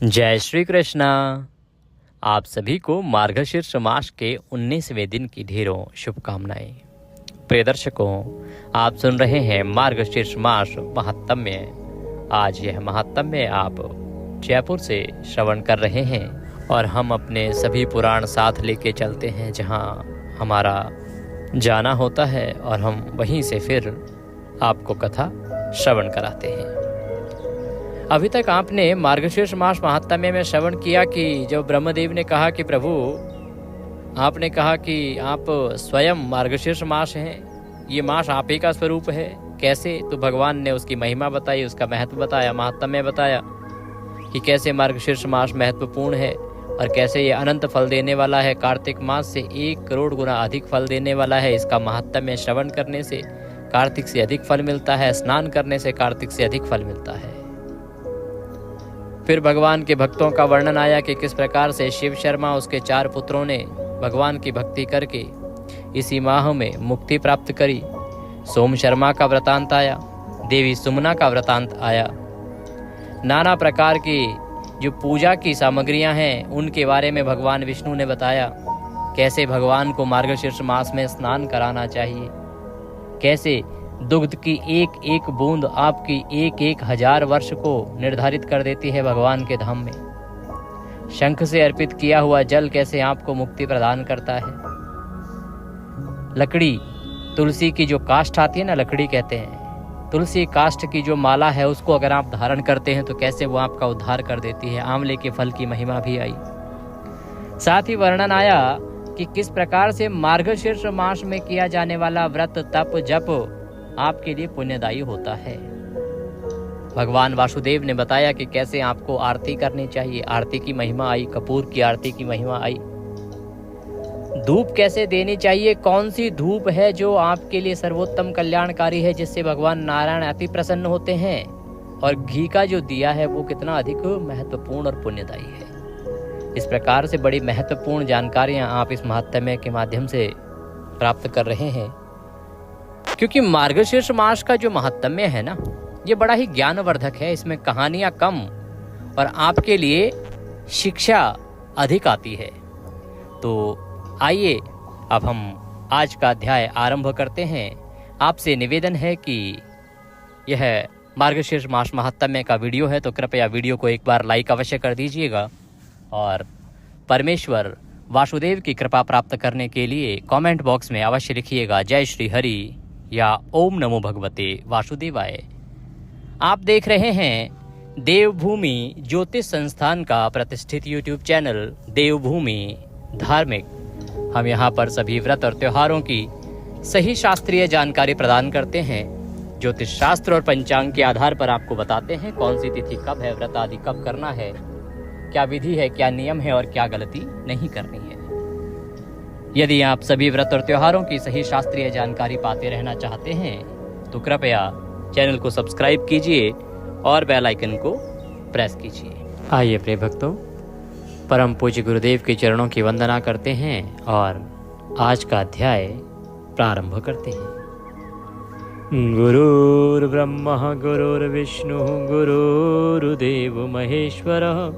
जय श्री कृष्णा। आप सभी को मार्गशीर्ष मास के 19वें दिन की ढेरों शुभकामनाएं। प्रिय दर्शकों, आप सुन रहे हैं मार्गशीर्ष मास महात्म्य। आज यह महात्म्य आप जयपुर से श्रवण कर रहे हैं और हम अपने सभी पुराण साथ लेके चलते हैं जहां हमारा जाना होता है और हम वहीं से फिर आपको कथा श्रवण कराते हैं। अभी तक आपने मार्गशीर्ष मास महात्म्य में श्रवण किया कि जब ब्रह्मदेव ने कहा कि प्रभु, आपने कहा कि आप स्वयं मार्गशीर्ष मास हैं, ये मास आप ही का स्वरूप है, कैसे? तो भगवान ने उसकी महिमा बताई, उसका महत्व बताया, महात्म्य बताया कि कैसे मार्गशीर्ष मास महत्वपूर्ण है और कैसे ये अनंत फल देने वाला है। कार्तिक मास से 1 करोड़ गुना अधिक फल देने वाला है। इसका महात्म्य श्रवण करने से कार्तिक से अधिक फल मिलता है, स्नान करने से कार्तिक से अधिक फल मिलता है। फिर भगवान के भक्तों का वर्णन आया कि किस प्रकार से शिव शर्मा उसके 4 पुत्रों ने भगवान की भक्ति करके इसी माह में मुक्ति प्राप्त करी। सोम शर्मा का वृतांत आया, देवी सुमना का वृतांत आया। नाना प्रकार की जो पूजा की सामग्रियां हैं उनके बारे में भगवान विष्णु ने बताया। कैसे भगवान को मार्गशीर्ष मास में स्नान कराना चाहिए, कैसे दुग्ध की एक एक बूंद आपकी 1,000 वर्ष को निर्धारित कर देती है भगवान के धाम में। शंख से अर्पित किया हुआ जल कैसे आपको मुक्ति प्रदान करता है। लकड़ी, तुलसी की जो काष्ठ आती है ना, लकड़ी कहते हैं, तुलसी काष्ठ की जो माला है उसको अगर आप धारण करते हैं तो कैसे वो आपका उद्धार कर देती है। आंवले के फल की महिमा भी आई। साथ ही वर्णन आया कि किस प्रकार से मार्गशीर्ष मास में किया जाने वाला व्रत, तप, जप आपके लिए पुण्यदायी होता है। भगवान वासुदेव ने बताया कि कैसे आपको आरती करनी चाहिए। आरती की महिमा आई, कपूर की आरती की महिमा आई। धूप कैसे देनी चाहिए, कौन सी धूप है जो आपके लिए सर्वोत्तम कल्याणकारी है, जिससे भगवान नारायण अति प्रसन्न होते हैं। और घी का जो दिया है वो कितना अधिक महत्वपूर्ण और पुण्यदायी है। इस प्रकार से बड़ी महत्वपूर्ण जानकारियां आप इस महात्म्य के माध्यम से प्राप्त कर रहे हैं। क्योंकि मार्गशीर्ष मास का जो महात्म्य है ना, ये बड़ा ही ज्ञानवर्धक है। इसमें कहानियां कम और आपके लिए शिक्षा अधिक आती है। तो आइए अब हम आज का अध्याय आरंभ करते हैं। आपसे निवेदन है कि यह मार्गशीर्ष मास महात्म्य का वीडियो है तो कृपया वीडियो को एक बार लाइक अवश्य कर दीजिएगा और परमेश्वर वासुदेव की कृपा प्राप्त करने के लिए कमेंट बॉक्स में अवश्य लिखिएगा जय श्री हरि या ओम नमो भगवते वासुदेवाय। आप देख रहे हैं देवभूमि ज्योतिष संस्थान का प्रतिष्ठित यूट्यूब चैनल देवभूमि धार्मिक। हम यहाँ पर सभी व्रत और त्योहारों की सही शास्त्रीय जानकारी प्रदान करते हैं। ज्योतिष शास्त्र और पंचांग के आधार पर आपको बताते हैं कौन सी तिथि कब है, व्रत आदि कब करना है, क्या विधि है, क्या नियम है और क्या गलती नहीं करनी है। यदि आप सभी व्रत और त्योहारों की सही शास्त्रीय जानकारी पाते रहना चाहते हैं तो कृपया चैनल को सब्सक्राइब कीजिए और बेल आइकन को प्रेस कीजिए। आइए प्रिय भक्तों, परम पूज्य गुरुदेव के चरणों की वंदना करते हैं और आज का अध्याय प्रारंभ करते हैं। गुरुर्ब्रह्मा गुरुर्विष्णु गुरुर्देव महेश्वरः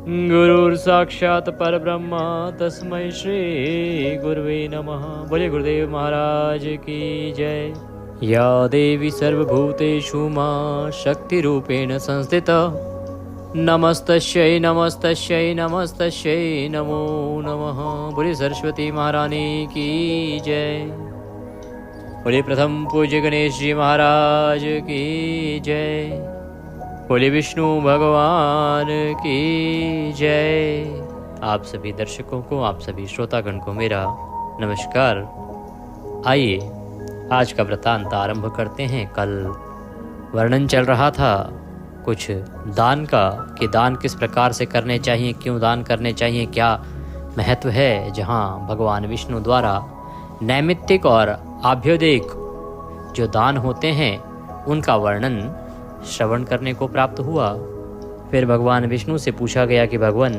गुरुर साक्षात परब्रह्म तस्मै श्री गुरुवे नमः। बोले गुरुदेव महाराज की जय। या देवी सर्वभूतेषु मां शक्ति रूपेण संस्थिता नमस्तस्यै नमस्तस्यै नमस्तस्यै नमो नमः। बोले सरस्वती महारानी की जय। बोले प्रथम पूज्य गणेश जी महाराज की जय। बोले विष्णु भगवान की जय। आप सभी दर्शकों को, आप सभी श्रोतागण को मेरा नमस्कार। आइए आज का वृतांत आरंभ करते हैं। कल वर्णन चल रहा था कुछ दान का कि दान किस प्रकार से करने चाहिए, क्यों दान करने चाहिए, क्या महत्व है। जहां भगवान विष्णु द्वारा नैमित्तिक और आभ्युदयिक जो दान होते हैं उनका वर्णन श्रवण करने को प्राप्त हुआ। फिर भगवान विष्णु से पूछा गया कि भगवान,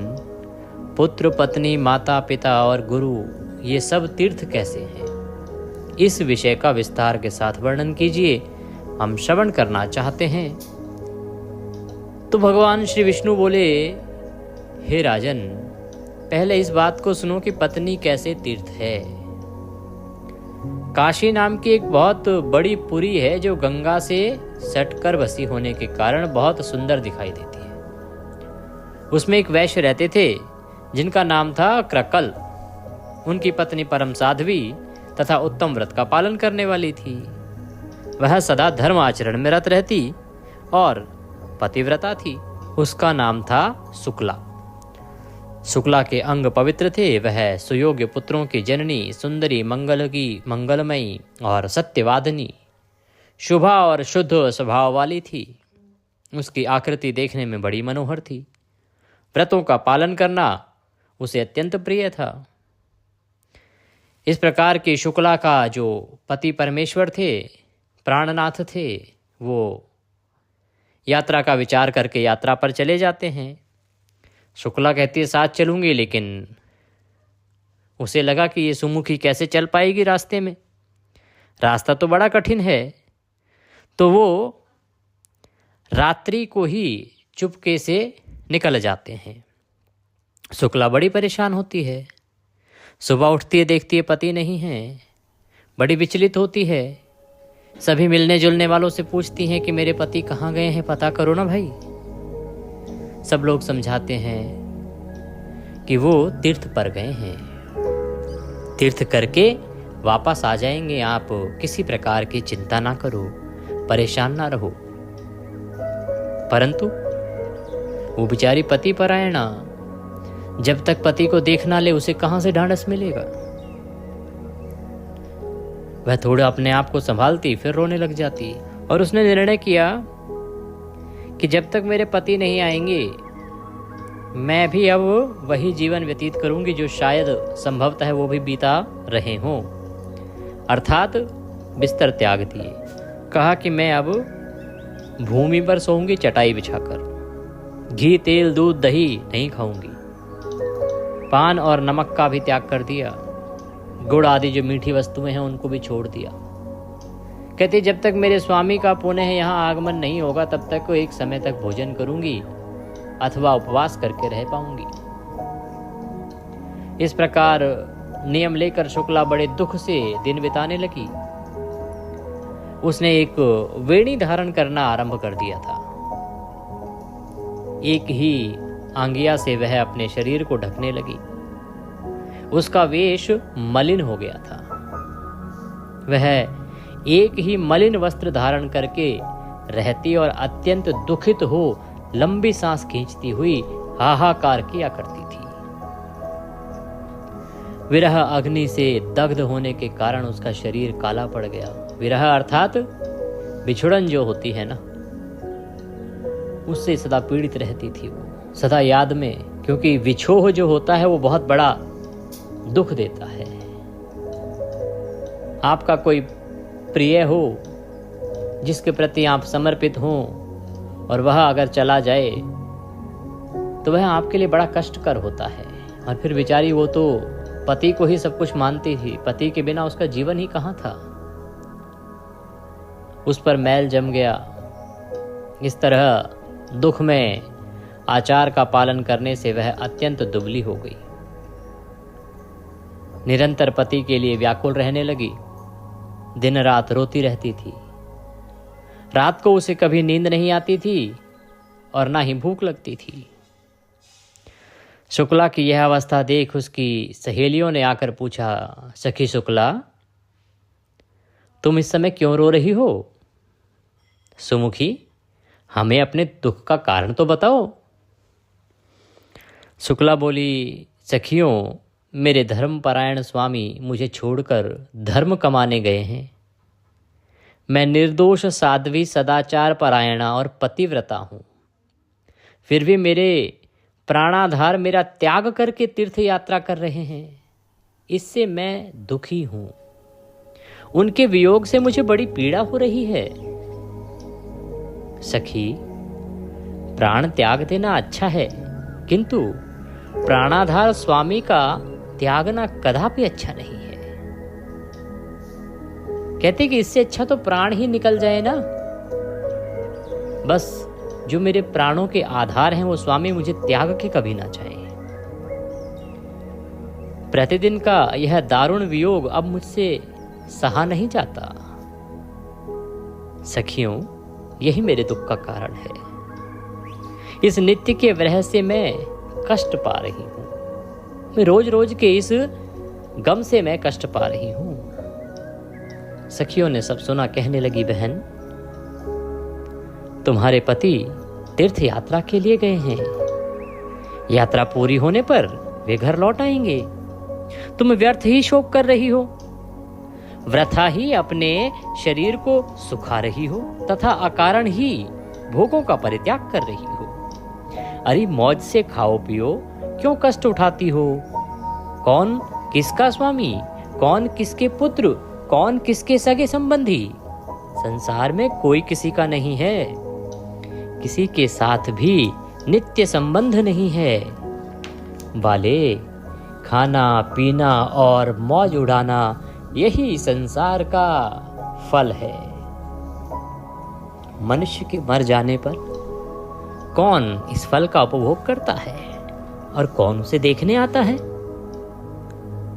पुत्र, पत्नी, माता, पिता और गुरु ये सब तीर्थ कैसे हैं। इस विषय का विस्तार के साथ वर्णन कीजिए, हम श्रवण करना चाहते हैं। तो भगवान श्री विष्णु बोले, हे राजन, पहले इस बात को सुनो कि पत्नी कैसे तीर्थ है। काशी नाम की एक बहुत बड़ी पुरी है जो गंगा से सटकर बसी होने के कारण बहुत सुंदर दिखाई देती है। उसमें एक वैश्य रहते थे जिनका नाम था क्रकल। उनकी पत्नी परम साध्वी तथा उत्तम व्रत का पालन करने वाली थी। वह सदा धर्म आचरण में रत रहती और पतिव्रता थी। उसका नाम था शुक्ला। शुक्ला के अंग पवित्र थे। वह सुयोग्य पुत्रों की जननी, सुंदरी, मंगलमयी और सत्यवादिनी, शुभा और शुद्ध स्वभाव वाली थी। उसकी आकृति देखने में बड़ी मनोहर थी। व्रतों का पालन करना उसे अत्यंत प्रिय था। इस प्रकार के शुक्ला का जो पति परमेश्वर थे, प्राणनाथ थे, वो यात्रा का विचार करके यात्रा पर चले जाते हैं। शुक्ला कहती है साथ चलूंगी, लेकिन उसे लगा कि ये सुमुखी कैसे चल पाएगी रास्ते में, रास्ता तो बड़ा कठिन है। तो वो रात्रि को ही चुपके से निकल जाते हैं। शुक्ला बड़ी परेशान होती है। सुबह उठती है, देखती है पति नहीं है, बड़ी विचलित होती है। सभी मिलने जुलने वालों से पूछती हैं कि मेरे पति कहाँ गए हैं, पता करो ना भाई। सब लोग समझाते हैं कि वो तीर्थ पर गए हैं, तीर्थ करके वापस आ जाएंगे, आप किसी प्रकार की चिंता ना करो, परेशान ना रहो। परंतु वो बेचारी पति परायणा जब तक पति को देख ना ले, उसे कहां से ढांढस मिलेगा। वह थोड़ा अपने आप को संभालती, फिर रोने लग जाती और उसने निर्णय किया कि जब तक मेरे पति नहीं आएंगे, मैं भी अब वही जीवन व्यतीत करूंगी जो शायद संभवतः है वो भी बीता रहे हों। अर्थात बिस्तर त्याग दिए। कहा कि मैं अब भूमि पर सोऊंगी चटाई बिछाकर, घी, तेल, दूध, दही नहीं खाऊंगी। पान और नमक का भी त्याग कर दिया। गुड़ आदि जो मीठी वस्तुएं हैं उनको भी छोड़ दिया। कहती जब तक मेरे स्वामी का पुनः यहाँ आगमन नहीं होगा तब तक एक समय तक भोजन करूंगी अथवा उपवास करके रह पाऊंगी। इस प्रकार नियम लेकर शुक्ला बड़े दुख से दिन बिताने लगी। उसने एक वेणी धारण करना आरंभ कर दिया था। एक ही आंगिया से वह अपने शरीर को ढकने लगी। उसका वेश मलिन हो गया था। वह एक ही मलिन वस्त्र धारण करके रहती और अत्यंत दुखित हो लंबी सांस खींचती हुई हाहाकार किया करती थी। विरह अग्नि से दग्ध होने के कारण उसका शरीर काला पड़ गया। विरह अर्थात बिछुड़न जो होती है ना, उससे सदा पीड़ित रहती थी वो, सदा याद में, क्योंकि विछोह जो होता है वो बहुत बड़ा दुख देता है। आपका कोई प्रिय हो जिसके प्रति आप समर्पित हो और वह अगर चला जाए तो वह आपके लिए बड़ा कष्टकर होता है। और फिर बेचारी वो तो पति को ही सब कुछ मानती थी, पति के बिना उसका जीवन ही कहाँ था। उस पर मैल जम गया। इस तरह दुख में आचार का पालन करने से वह अत्यंत दुबली हो गई। निरंतर पति के लिए व्याकुल रहने लगी। दिन रात रोती रहती थी। रात को उसे कभी नींद नहीं आती थी और ना ही भूख लगती थी। शुक्ला की यह अवस्था देख उसकी सहेलियों ने आकर पूछा, सखी शुक्ला, तुम इस समय क्यों रो रही हो? सुमुखी, हमें अपने दुख का कारण तो बताओ। शुक्ला बोली, सखियों, मेरे धर्मपरायण स्वामी मुझे छोड़कर धर्म कमाने गए हैं। मैं निर्दोष, साध्वी, सदाचार परायणा और पतिव्रता हूँ। फिर भी मेरे प्राणाधार मेरा त्याग करके तीर्थ यात्रा कर रहे हैं। इससे मैं दुखी हूँ। उनके वियोग से मुझे बड़ी पीड़ा हो रही है। सखी, प्राण त्याग देना अच्छा है, किंतु प्राणाधार स्वामी का त्यागना कदापि अच्छा नहीं है। कहते कि इससे अच्छा तो प्राण ही निकल जाए ना। बस जो मेरे प्राणों के आधार हैं, वो स्वामी मुझे त्याग के कभी ना चाहे। प्रतिदिन का यह दारुण वियोग अब मुझसे सहा नहीं जाता। सखियों, यही मेरे दुख का कारण है। इस नित्य के विरह से मैं कष्ट पा रही हूं। मैं रोज रोज के इस गम से मैं कष्ट पा रही हूं। सखियों ने सब सुना, कहने लगी, बहन, तुम्हारे पति तीर्थ यात्रा के लिए गए हैं। यात्रा पूरी होने पर वे घर लौट आएंगे। तुम व्यर्थ ही शोक कर रही हो, वृथा ही अपने शरीर को सुखा रही हो तथा अकारण ही भोगों का परित्याग कर रही हो। अरे मौज से खाओ पियो, क्यों कष्ट उठाती हो? कौन किसका स्वामी, कौन किसके पुत्र, कौन किसके सगे संबंधी? संसार में कोई किसी का नहीं है। किसी के साथ भी नित्य संबंध नहीं है। बाले, खाना पीना और मौज उड़ाना, यही संसार का फल है। मनुष्य के मर जाने पर कौन इस फल का उपभोग करता है और कौन उसे देखने आता है?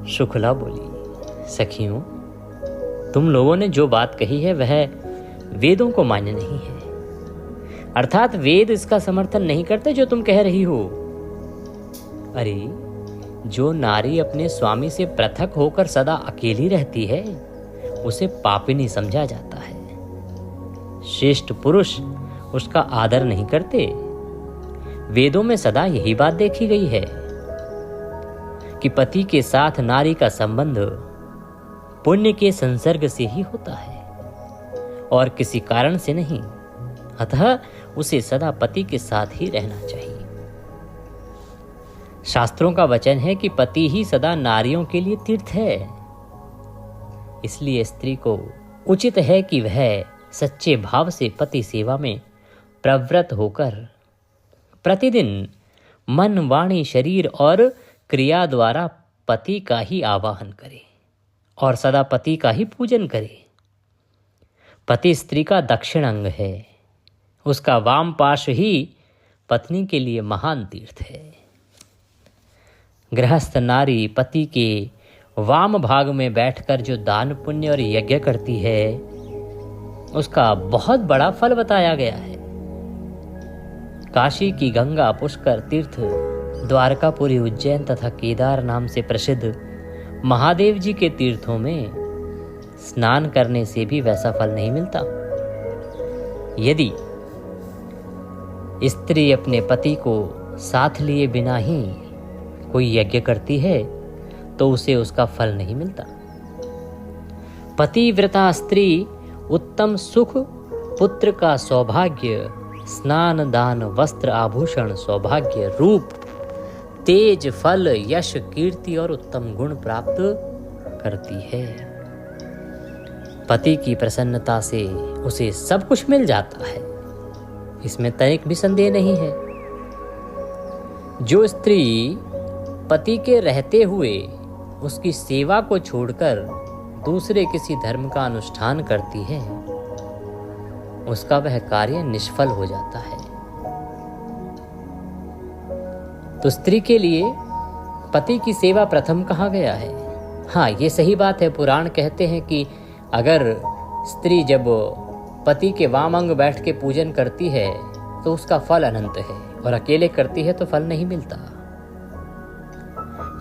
शुक्ला बोली, सखियों, तुम लोगों ने जो बात कही है वह वेदों को मान्य नहीं है। अर्थात वेद इसका समर्थन नहीं करते जो तुम कह रही हो। अरे, जो नारी अपने स्वामी से पृथक होकर सदा अकेली रहती है, उसे पापिनी समझा जाता है। श्रेष्ठ पुरुष उसका आदर नहीं करते। वेदों में सदा यही बात देखी गई है कि पति के साथ नारी का संबंध पुण्य के संसर्ग से ही होता है और किसी कारण से नहीं। अतः उसे सदा पति के साथ ही रहना चाहिए। शास्त्रों का वचन है कि पति ही सदा नारियों के लिए तीर्थ है। इसलिए स्त्री को उचित है कि वह सच्चे भाव से पति सेवा में प्रवृत्त होकर प्रतिदिन मन, वाणी, शरीर और क्रिया द्वारा पति का ही आवाहन करे और सदा पति का ही पूजन करे। पति स्त्री का दक्षिण अंग है। उसका वाम पार्श्व ही पत्नी के लिए महान तीर्थ है। गृहस्थ नारी पति के वाम भाग में बैठकर जो दान पुण्य और यज्ञ करती है, उसका बहुत बड़ा फल बताया गया है। काशी की गंगा, पुष्कर तीर्थ, द्वारकापुरी, उज्जैन तथा केदार नाम से प्रसिद्ध महादेव जी के तीर्थों में स्नान करने से भी वैसा फल नहीं मिलता। यदि स्त्री अपने पति को साथ लिए बिना ही कोई यज्ञ करती है तो उसे उसका फल नहीं मिलता। पतिव्रता स्त्री उत्तम सुख, पुत्र का सौभाग्य, स्नान दान वस्त्र आभूषण, सौभाग्य, रूप, तेज, फल, यश, कीर्ति और उत्तम गुण प्राप्त करती है। पति की प्रसन्नता से उसे सब कुछ मिल जाता है, इसमें तनिक भी संदेह नहीं है। जो स्त्री पति के रहते हुए उसकी सेवा को छोड़कर दूसरे किसी धर्म का अनुष्ठान करती है, उसका वह कार्य निष्फल हो जाता है। तो स्त्री के लिए पति की सेवा प्रथम कहा गया है। हाँ, ये सही बात है। पुराण कहते हैं कि अगर स्त्री जब पति के वाम अंग बैठ के पूजन करती है तो उसका फल अनंत है, और अकेले करती है तो फल नहीं मिलता।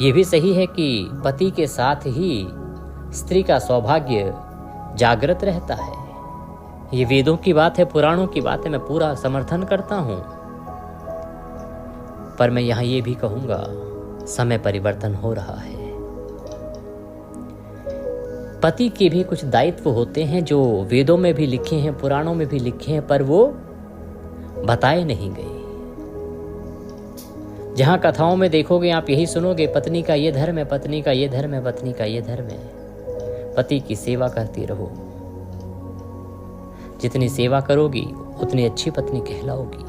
ये भी सही है कि पति के साथ ही स्त्री का सौभाग्य जागृत रहता है। ये वेदों की बात है, पुराणों की बात है, मैं पूरा समर्थन करता हूं। पर मैं यहां ये भी कहूंगा, समय परिवर्तन हो रहा है। पति के भी कुछ दायित्व होते हैं जो वेदों में भी लिखे हैं, पुराणों में भी लिखे हैं, पर वो बताए नहीं गए। जहां कथाओं में देखोगे आप यही सुनोगे, पत्नी का ये धर्म है, पत्नी का ये धर्म है, पत्नी का ये धर्म है। पति की सेवा करती रहो। जितनी सेवा करोगी उतनी अच्छी पत्नी कहलाओगी।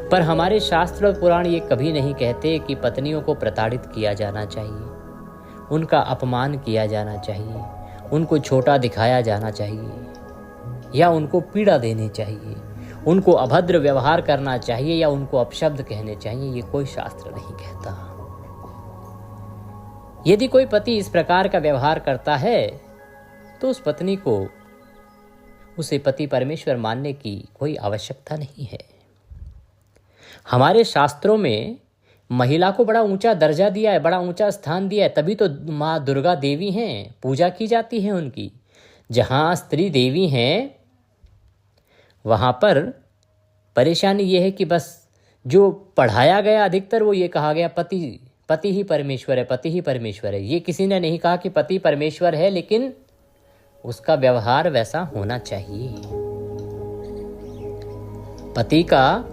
पर हमारे शास्त्र और पुराण ये कभी नहीं कहते कि पत्नियों को प्रताड़ित किया जाना चाहिए, उनका अपमान किया जाना चाहिए, उनको छोटा दिखाया जाना चाहिए या उनको पीड़ा देनी चाहिए, उनको अभद्र व्यवहार करना चाहिए या उनको अपशब्द कहने चाहिए, ये कोई शास्त्र नहीं कहता। यदि कोई पति इस प्रकार का व्यवहार करता है तो उस पत्नी को उसे पति परमेश्वर मानने की कोई आवश्यकता नहीं है। हमारे शास्त्रों में महिला को बड़ा ऊंचा दर्जा दिया है, बड़ा ऊंचा स्थान दिया है, तभी तो माँ दुर्गा देवी हैं, पूजा की जाती है उनकी। जहाँ स्त्री देवी हैं वहाँ पर परेशानी ये है कि बस जो पढ़ाया गया अधिकतर वो ये कहा गया पति ही परमेश्वर है, पति ही परमेश्वर है। ये किसी ने नहीं कहा कि पति परमेश्वर है, लेकिन उसका व्यवहार वैसा होना चाहिए। पति का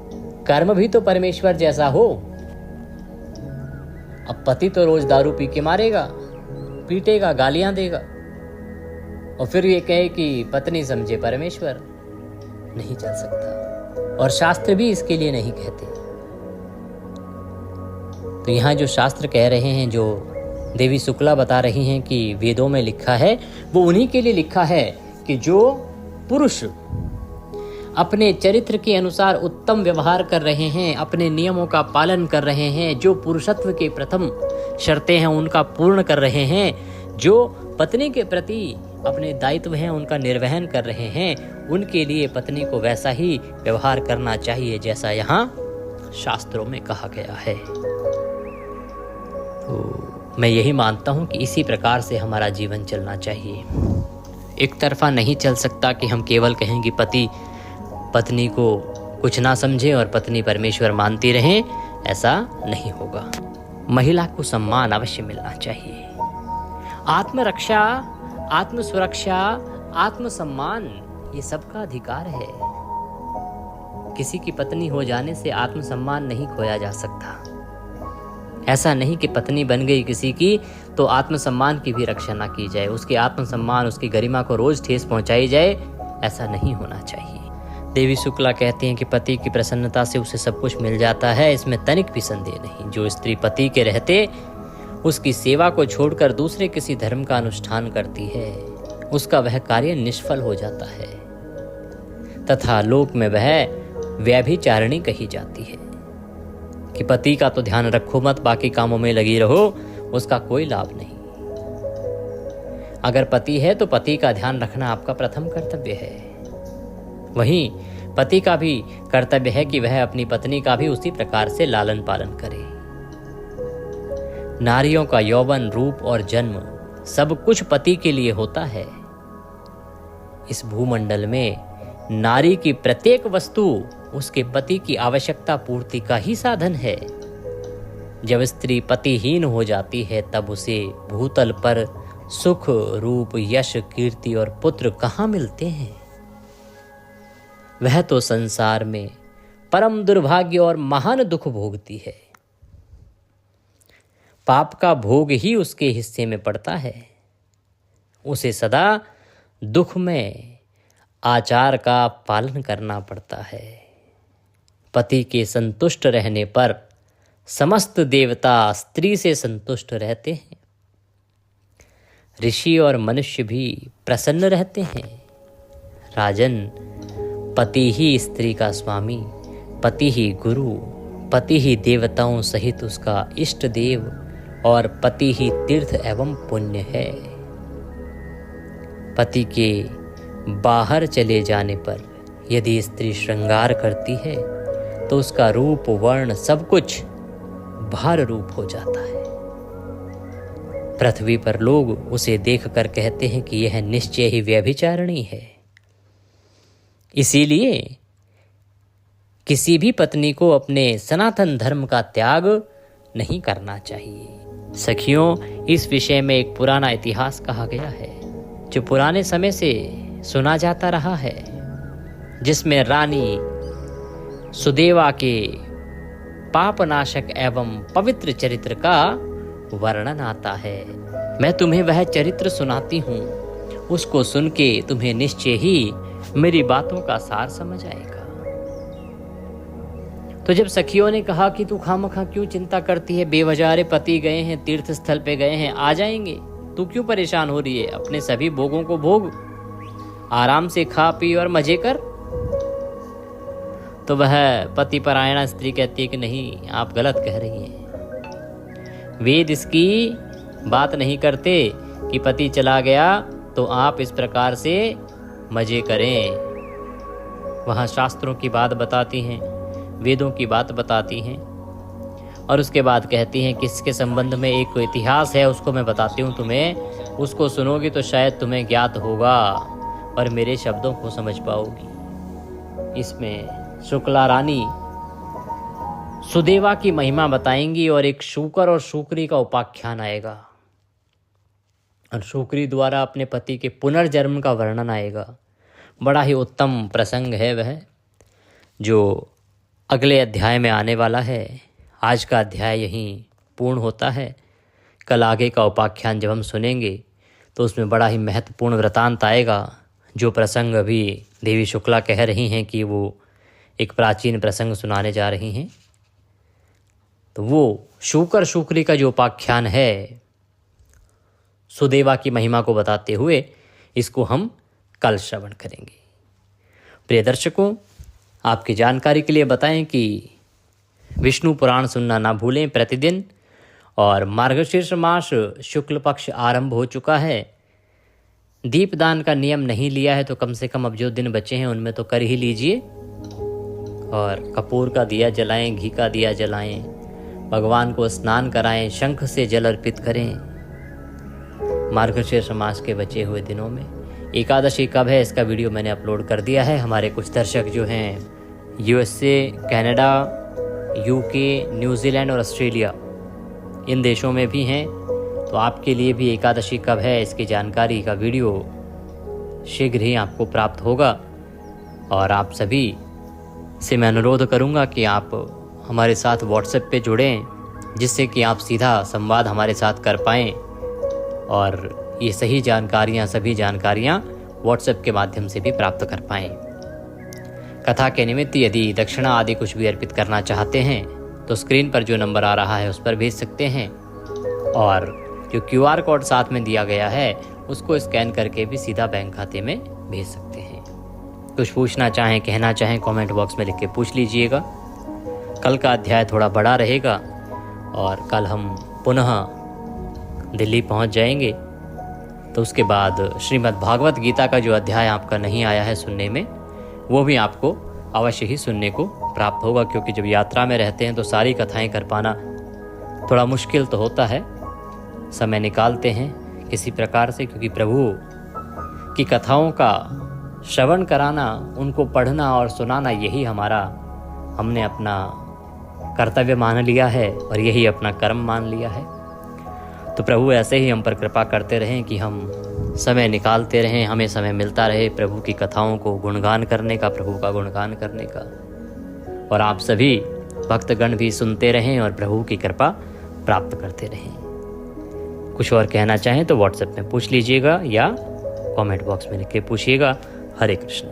कर्म भी तो परमेश्वर जैसा हो। अब पति तो रोज दारू पी के मारेगा, पीटेगा, गालियां देगा और फिर ये कहे कि पत्नी समझे परमेश्वर, नहीं चल सकता। और शास्त्र भी इसके लिए नहीं कहते। तो यहाँ जो शास्त्र कह रहे हैं, जो देवी शुक्ला बता रही हैं कि वेदों में लिखा है, वो उन्हीं के लिए लिखा है कि जो पुरुष अपने चरित्र के अनुसार उत्तम व्यवहार कर रहे हैं, अपने नियमों का पालन कर रहे हैं, जो पुरुषत्व के प्रथम शर्तें हैं उनका पूर्ण कर रहे हैं, जो पत्नी के प्रति अपने दायित्व हैं उनका निर्वहन कर रहे हैं, उनके लिए पत्नी को वैसा ही व्यवहार करना चाहिए जैसा यहाँ शास्त्रों में कहा गया है। तो मैं यही मानता हूँ कि इसी प्रकार से हमारा जीवन चलना चाहिए। एक तरफा नहीं चल सकता कि हम केवल कहें कि पति पत्नी को कुछ ना समझे और पत्नी परमेश्वर मानती रहे, ऐसा नहीं होगा। महिला को सम्मान अवश्य मिलना चाहिए। आत्मरक्षा, आत्मसुरक्षा, आत्मसम्मान ये सबका अधिकार है। किसी की पत्नी हो जाने से आत्मसम्मान नहीं खोया जा सकता। ऐसा नहीं कि पत्नी बन गई किसी की तो आत्मसम्मान की भी रक्षा ना की जाए, उसके आत्मसम्मान, उसकी गरिमा को रोज ठेस पहुंचाई जाए, ऐसा नहीं होना चाहिए। देवी शुक्ला कहती हैं कि पति की प्रसन्नता से उसे सब कुछ मिल जाता है, इसमें तनिक भी संदेह नहीं। जो स्त्री पति के रहते उसकी सेवा को छोड़कर दूसरे किसी धर्म का अनुष्ठान करती है, उसका वह कार्य निष्फल हो जाता है तथा लोक में वह व्यभिचारिणी कही जाती है कि पति का तो ध्यान रखो मत, बाकी कामों में लगी रहो, उसका कोई लाभ नहीं। अगर पति है तो पति का ध्यान रखना आपका प्रथम कर्तव्य है। वहीं पति का भी कर्तव्य है कि वह अपनी पत्नी का भी उसी प्रकार से लालन पालन करे। नारियों का यौवन, रूप और जन्म सब कुछ पति के लिए होता है। इस भूमंडल में नारी की प्रत्येक वस्तु उसके पति की आवश्यकता पूर्ति का ही साधन है। जब स्त्री पतिहीन हो जाती है तब उसे भूतल पर सुख, रूप, यश, कीर्ति और पुत्र कहाँ मिलते हैं। वह तो संसार में परम दुर्भाग्य और महान दुख भोगती है। पाप का भोग ही उसके हिस्से में पड़ता है। उसे सदा दुख में आचार का पालन करना पड़ता है। पति के संतुष्ट रहने पर समस्त देवता स्त्री से संतुष्ट रहते हैं। ऋषि और मनुष्य भी प्रसन्न रहते हैं। राजन, पति ही स्त्री का स्वामी, पति ही गुरु, पति ही देवताओं सहित उसका इष्ट देव और पति ही तीर्थ एवं पुण्य है। पति के बाहर चले जाने पर यदि स्त्री श्रृंगार करती है तो उसका रूप, वर्ण सब कुछ भार रूप हो जाता है। पृथ्वी पर लोग उसे देखकर कहते हैं कि यह निश्चय ही व्यभिचारिणी है। इसीलिए किसी भी पत्नी को अपने सनातन धर्म का त्याग नहीं करना चाहिए। सखियों, इस विषय में एक पुराना इतिहास कहा गया है जो पुराने समय से सुना जाता रहा है, जिसमें रानी सुदेवा के पापनाशक एवं पवित्र चरित्र का वर्णन आता है। मैं तुम्हें वह चरित्र सुनाती हूँ, उसको सुन के तुम्हें निश्चय ही मेरी बातों का सार समझ आएगा। तो जब सखियों ने कहा कि तू खामखा क्यों चिंता करती है, बेवजह पति गए हैं, तीर्थ स्थल पे गए हैं, आ जाएंगे, तू क्यों परेशान हो रही है, अपने सभी भोगों को भोग, आराम से खा पी और मजे कर। तो वह पतिपरायणा स्त्री कहती है कि नहीं, आप गलत कह रही हैं। वेद इसकी बात नहीं करते कि पति चला गया तो आप इस प्रकार से मजे करें। वहाँ शास्त्रों की बात बताती हैं, वेदों की बात बताती हैं, और उसके बाद कहती हैं कि इसके संबंध में एक इतिहास है, उसको मैं बताती हूँ तुम्हें, उसको सुनोगी तो शायद तुम्हें ज्ञात होगा और मेरे शब्दों को समझ पाओगी। इसमें शुक्ला रानी सुदेवा की महिमा बताएंगी और एक शूकर और शूकरी का उपाख्यान आएगा और शूकरी द्वारा अपने पति के पुनर्जन्म का वर्णन आएगा। बड़ा ही उत्तम प्रसंग है वह, जो अगले अध्याय में आने वाला है। आज का अध्याय यहीं पूर्ण होता है। कल आगे का उपाख्यान जब हम सुनेंगे तो उसमें बड़ा ही महत्वपूर्ण वृतांत आएगा। जो प्रसंग अभी देवी शुक्ला कह रही हैं कि वो एक प्राचीन प्रसंग सुनाने जा रही हैं, तो वो शूकर शूकरी का जो उपाख्यान है सुदेवा की महिमा को बताते हुए, इसको हम कल श्रवण करेंगे। प्रिय दर्शकों, आपकी जानकारी के लिए बताएं कि विष्णु पुराण सुनना ना भूलें प्रतिदिन, और मार्गशीर्ष मास शुक्ल पक्ष आरंभ हो चुका है। दीपदान का नियम नहीं लिया है तो कम से कम अब जो दिन बचे हैं उनमें तो कर ही लीजिए, और कपूर का दिया जलाएं, घी का दिया जलाएं, भगवान को स्नान कराएं, शंख से जल अर्पित करें। मार्गशीर्ष मास के बचे हुए दिनों में एकादशी कब है, इसका वीडियो मैंने अपलोड कर दिया है। हमारे कुछ दर्शक जो हैं यूएसए, कनाडा, यूके, न्यूजीलैंड और ऑस्ट्रेलिया, इन देशों में भी हैं, तो आपके लिए भी एकादशी कब है इसकी जानकारी का वीडियो शीघ्र ही आपको प्राप्त होगा। और आप सभी से मैं अनुरोध करूंगा कि आप हमारे साथ व्हाट्सएप पे जुड़ें, जिससे कि आप सीधा संवाद हमारे साथ कर पाएँ और ये सही जानकारियाँ, सभी जानकारियाँ व्हाट्सएप के माध्यम से भी प्राप्त कर पाएँ। कथा के निमित्त यदि दक्षिणा आदि कुछ भी अर्पित करना चाहते हैं तो स्क्रीन पर जो नंबर आ रहा है उस पर भेज सकते हैं, और जो QR कोड साथ में दिया गया है उसको स्कैन करके भी सीधा बैंक खाते में भेज सकते हैं। कुछ पूछना चाहें, कहना चाहें, कमेंट बॉक्स में लिख के पूछ लीजिएगा। कल का अध्याय थोड़ा बड़ा रहेगा और कल हम पुनः दिल्ली पहुंच जाएंगे, तो उसके बाद श्रीमद् भागवत गीता का जो अध्याय आपका नहीं आया है सुनने में, वो भी आपको अवश्य ही सुनने को प्राप्त होगा। क्योंकि जब यात्रा में रहते हैं तो सारी कथाएं कर पाना थोड़ा मुश्किल तो होता है। समय निकालते हैं किसी प्रकार से, क्योंकि प्रभु की कथाओं का श्रवण कराना, उनको पढ़ना और सुनाना, यही हमने अपना कर्तव्य मान लिया है और यही अपना कर्म मान लिया है। तो प्रभु ऐसे ही हम पर कृपा करते रहें कि हम समय निकालते रहें, हमें समय मिलता रहे प्रभु की कथाओं को गुणगान करने का, प्रभु का गुणगान करने का, और आप सभी भक्तगण भी सुनते रहें और प्रभु की कृपा प्राप्त करते रहें। कुछ और कहना चाहें तो व्हाट्सएप में पूछ लीजिएगा या कमेंट बॉक्स में लिख के पूछिएगा। हरे कृष्ण।